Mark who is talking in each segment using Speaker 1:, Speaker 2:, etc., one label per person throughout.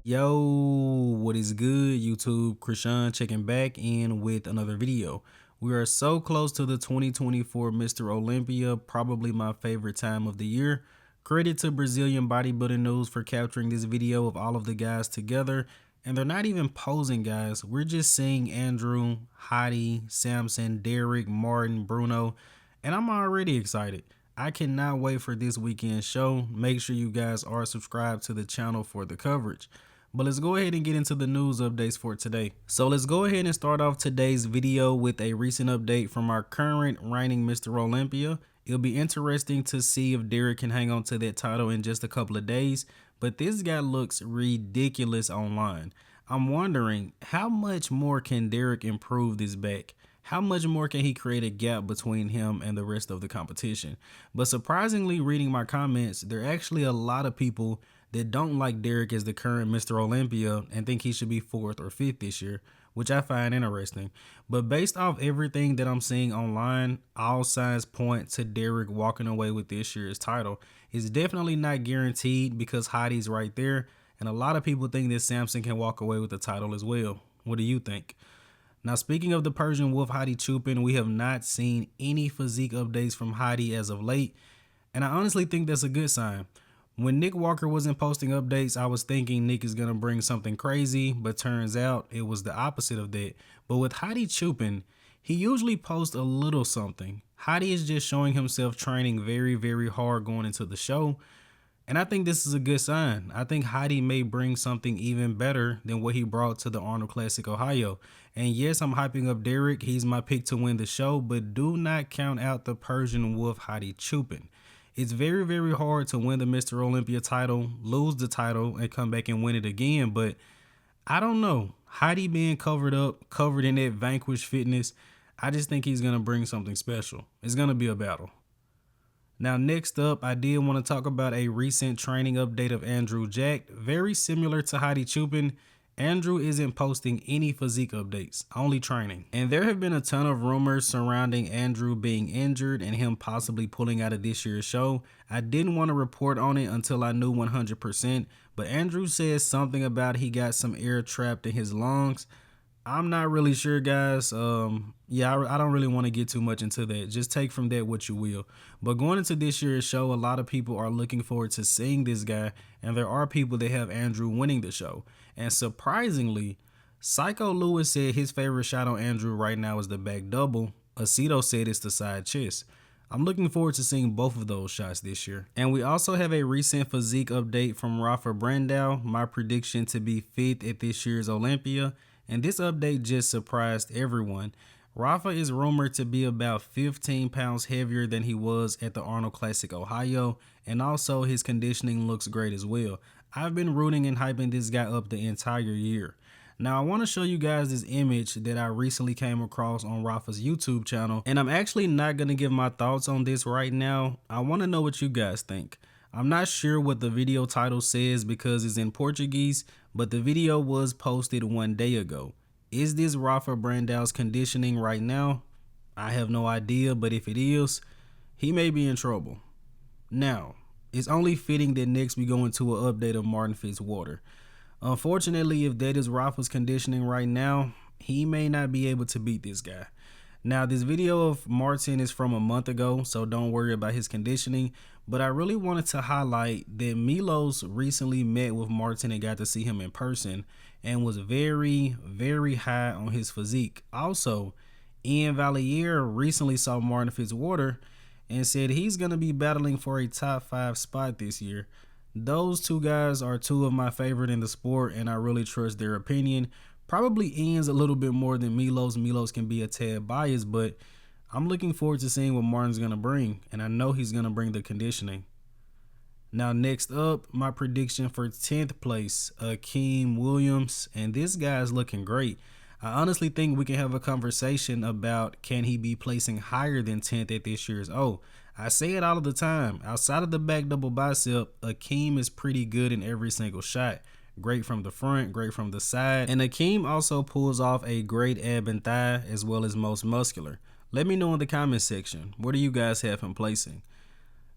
Speaker 1: Yo, what is good, YouTube? Keone checking back in with another video. We are so close to the 2024 Mr. Olympia, probably my favorite time of the year. Credit to Brazilian Bodybuilding News for capturing this video of all of the guys together. And they're not even posing, guys. We're just seeing Andrew, Hadi, Samson, Derek, Martin, Bruno, and I'm already excited. I cannot wait for this weekend show. Make sure you guys are subscribed to the channel for the coverage. But let's go ahead and get into the news updates for today. So let's go ahead and start off today's video with a recent update from our current reigning Mr. Olympia. It'll be interesting to see if Derek can hang on to that title in just a couple of days, but this guy looks ridiculous online. I'm wondering, how much more can Derek improve this back? How much more can he create a gap between him and the rest of the competition? But surprisingly, reading my comments, there are actually a lot of people that don't like Derek as the current Mr. Olympia and think he should be 4th or 5th this year, which I find interesting. But based off everything that I'm seeing online, all signs point to Derek walking away with this year's title. It's definitely not guaranteed because Hadi's right there, and a lot of people think that Samson can walk away with the title as well. What do you think? Now, speaking of the Persian Wolf Hadi Choopan, we have not seen any physique updates from Hadi as of late, and I honestly think that's a good sign. When Nick Walker wasn't posting updates, I was thinking Nick is going to bring something crazy, but turns out it was the opposite of that. But with Hadi Choopan, he usually posts a little something. Hadi is just showing himself training very, very hard going into the show, and I think this is a good sign. I think Hadi may bring something even better than what he brought to the Arnold Classic Ohio. And yes, I'm hyping up Derek. He's my pick to win the show, but do not count out the Persian Wolf Hadi Choopan. It's very, very hard to win the Mr. Olympia title, lose the title, and come back and win it again. But I don't know. Hadi being covered in that Vanquish fitness, I just think he's going to bring something special. It's going to be a battle. Now, next up, I did want to talk about a recent training update of Andrew Jack. Very similar to Hadi Choopan, Andrew isn't posting any physique updates, only training. And there have been a ton of rumors surrounding Andrew being injured and him possibly pulling out of this year's show. I didn't want to report on it until I knew 100%, but Andrew says something about he got some air trapped in his lungs. I'm not really sure, guys. Yeah, I don't really want to get too much into that. Just take from that what you will. But going into this year's show, a lot of people are looking forward to seeing this guy, and there are people that have Andrew winning the show. And surprisingly, Psycho Lewis said his favorite shot on Andrew right now is the back double. Aceto said it's the side chest. I'm looking forward to seeing both of those shots this year. And we also have a recent physique update from Rafael Brandao, my prediction to be 5th at this year's Olympia. And this update just surprised everyone. Rafa is rumored to be about 15 pounds heavier than he was at the Arnold Classic Ohio, and also his conditioning looks great as well. I've been rooting and hyping this guy up the entire year. Now, I want to show you guys this image that I recently came across on Rafa's YouTube channel, and I'm actually not going to give my thoughts on this right now. I want to know what you guys think. I'm not sure what the video title says because it's in Portuguese, but the video was posted 1 day ago. Is this Rafael Brandao's conditioning right now? I have no idea, but if it is, he may be in trouble. Now, it's only fitting that next we go into an update of Martin Fitzwater. Unfortunately, if that is Rafa's conditioning right now, he may not be able to beat this guy. Now, this video of Martin is from a month ago, so don't worry about his conditioning. But I really wanted to highlight that Milos recently met with Martin and got to see him in person and was very, very high on his physique. Also, Ian Valliere recently saw Martin Fitzwater and said he's going to be battling for a top 5 spot this year. Those two guys are two of my favorite in the sport, and I really trust their opinion. Probably Ian's a little bit more than Milos. Milos can be a tad biased, but I'm looking forward to seeing what Martin's going to bring, and I know he's going to bring the conditioning. Now, next up, my prediction for 10th place, Akim Williams, and this guy is looking great. I honestly think we can have a conversation about can he be placing higher than 10th at this year's O. I say it all of the time. Outside of the back double bicep, Akim is pretty good in every single shot. Great from the front, great from the side. And Akim also pulls off a great ab and thigh as well as most muscular. Let me know in the comment section, where do you guys have him placing?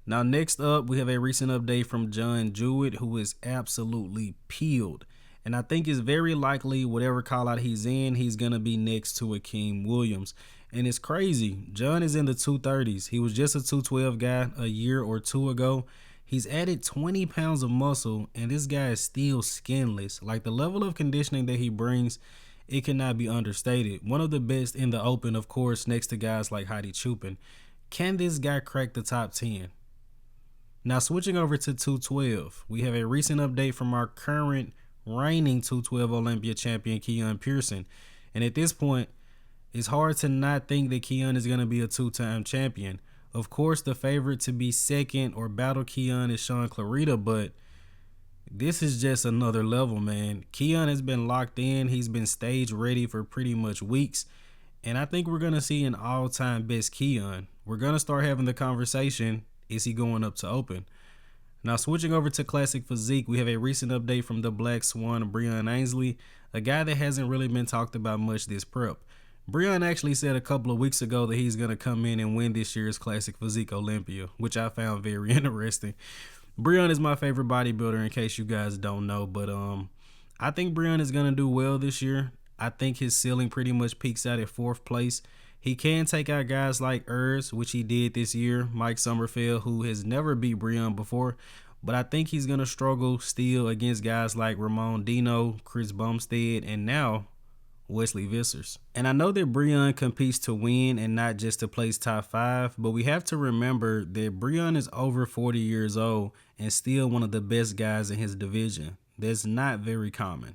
Speaker 1: Now, next up, we have a recent update from Jewett, who is absolutely peeled. And I think it's very likely whatever call out he's in, he's going to be next to Akim Williams. And it's crazy. John is in the 230s. He was just a 212 guy a year or two ago. He's added 20 pounds of muscle, and this guy is still skinless. Like, the level of conditioning that he brings, it cannot be understated. One of the best in the open, of course, next to guys like Hadi Choopan. Can this guy crack the top 10? Now, switching over to 212, we have a recent update from our current reigning 212 Olympia champion, Keone Pearson. And at this point, it's hard to not think that Keone is going to be a two-time champion. Of course, the favorite to be second or battle Keone is Sean Clarita, but this is just another level, man. Keone has been locked in. He's been stage ready for pretty much weeks. And I think we're going to see an all-time best Keone. We're going to start having the conversation, is he going up to open? Now, switching over to classic physique, we have a recent update from the Black Swan, Breon Ansley, a guy that hasn't really been talked about much this prep. Breon actually said a couple of weeks ago that he's going to come in and win this year's Classic Physique Olympia, which I found very interesting. Breon is my favorite bodybuilder, in case you guys don't know, but I think Breon is going to do well this year. I think his ceiling pretty much peaks out at 4th place. He can take out guys like Urs, which he did this year, Mike Sommerfeld, who has never beat Breon before, but I think he's going to struggle still against guys like Ramon Dino, Chris Bumstead, and now Wesley Vissers. And I know that Breon competes to win and not just to place top 5, but we have to remember that Breon is over 40 years old and still one of the best guys in his division. That's not very common.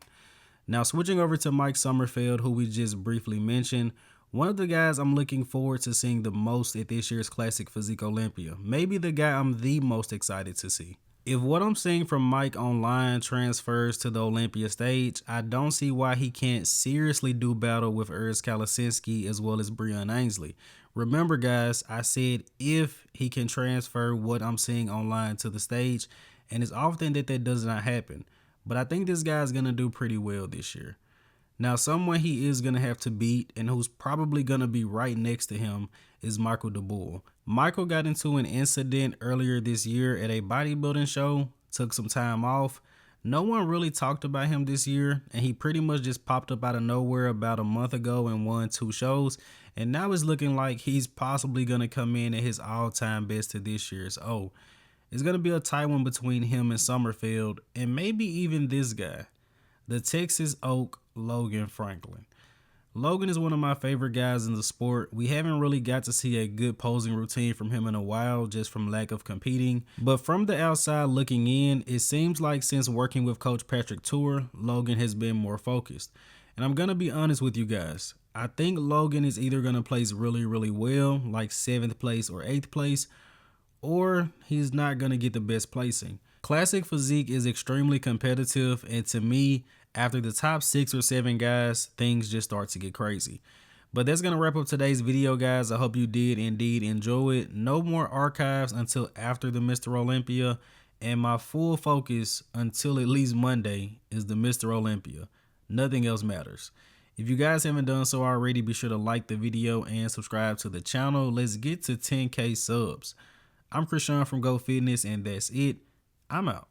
Speaker 1: Now, switching over to Mike Sommerfeld, who we just briefly mentioned, one of the guys I'm looking forward to seeing the most at this year's Classic Physique Olympia. Maybe the guy I'm the most excited to see. If what I'm seeing from Mike online transfers to the Olympia stage, I don't see why he can't seriously do battle with Urs Kalasinski as well as Breon Ansley. Remember, guys, I said if he can transfer what I'm seeing online to the stage, and it's often that does not happen. But I think this guy's going to do pretty well this year. Now, someone he is going to have to beat and who's probably going to be right next to him is Michael DaBoul. Michael got into an incident earlier this year at a bodybuilding show, took some time off. No one really talked about him this year, and he pretty much just popped up out of nowhere about a month ago and won 2 shows. And now it's looking like he's possibly going to come in at his all-time best to this year's. Oh, it's going to be a tight one between him and Sommerfeld, and maybe even this guy, the Texas Oak Logan Franklin. Logan is one of my favorite guys in the sport. We haven't really got to see a good posing routine from him in a while, just from lack of competing. But from the outside looking in, it seems like since working with Coach Patrick Tour, Logan has been more focused. And I'm going to be honest with you guys. I think Logan is either going to place really, really well, like 7th place or 8th place, or he's not going to get the best placing. Classic Physique is extremely competitive, and to me, after the top 6 or 7 guys, things just start to get crazy. But that's going to wrap up today's video, guys. I hope you did indeed enjoy it. No more archives until after the Mr. Olympia, and my full focus until at least Monday is the Mr. Olympia. Nothing else matters. If you guys haven't done so already, be sure to like the video and subscribe to the channel. Let's get to 10K subs. I'm Krishan from Go Fitness, and that's it. I'm out.